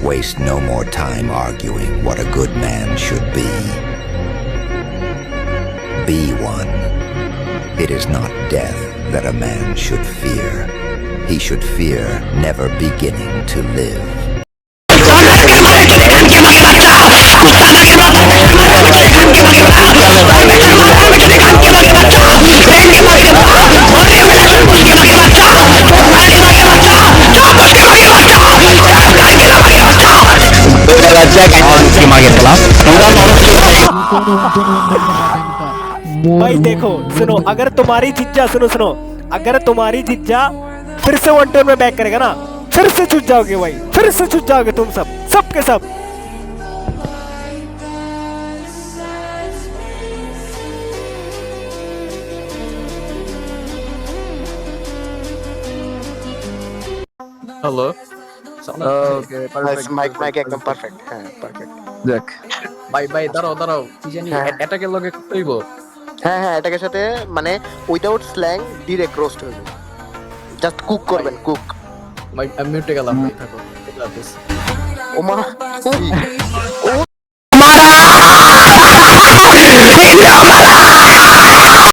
Waste no more time arguing what a good man should be. Be one. It is not death that a man should fear. He should fear never beginning to live. भाई देखो सुनो, अगर तुम्हारी जिज्जा सुनो अगर तुम्हारी जिज्जा फिर से 1 में बैक करेगा ना, फिर से छूट जाओगे भाई, फिर से छूट जाओगे तुम सब के सब। হ্যালো ওকে পারফেক্ট, মাইক একদম পারফেক্ট। হ্যাঁ পারফেক্ট। দেখ ভাই দাঁড়াও কি জানি হ্যাঁ। এটাকে লগে করতে হইব। হ্যাঁ এটাকে সাথে মানে উইদাউট স্ল্যাং ডিরেক্ট রোস্ট হইবে, জাস্ট কুক করবেন, কুক। ভাই আমি মিউটে গেলাম, ভাই থাকো ঠিক আছে। ওমা ও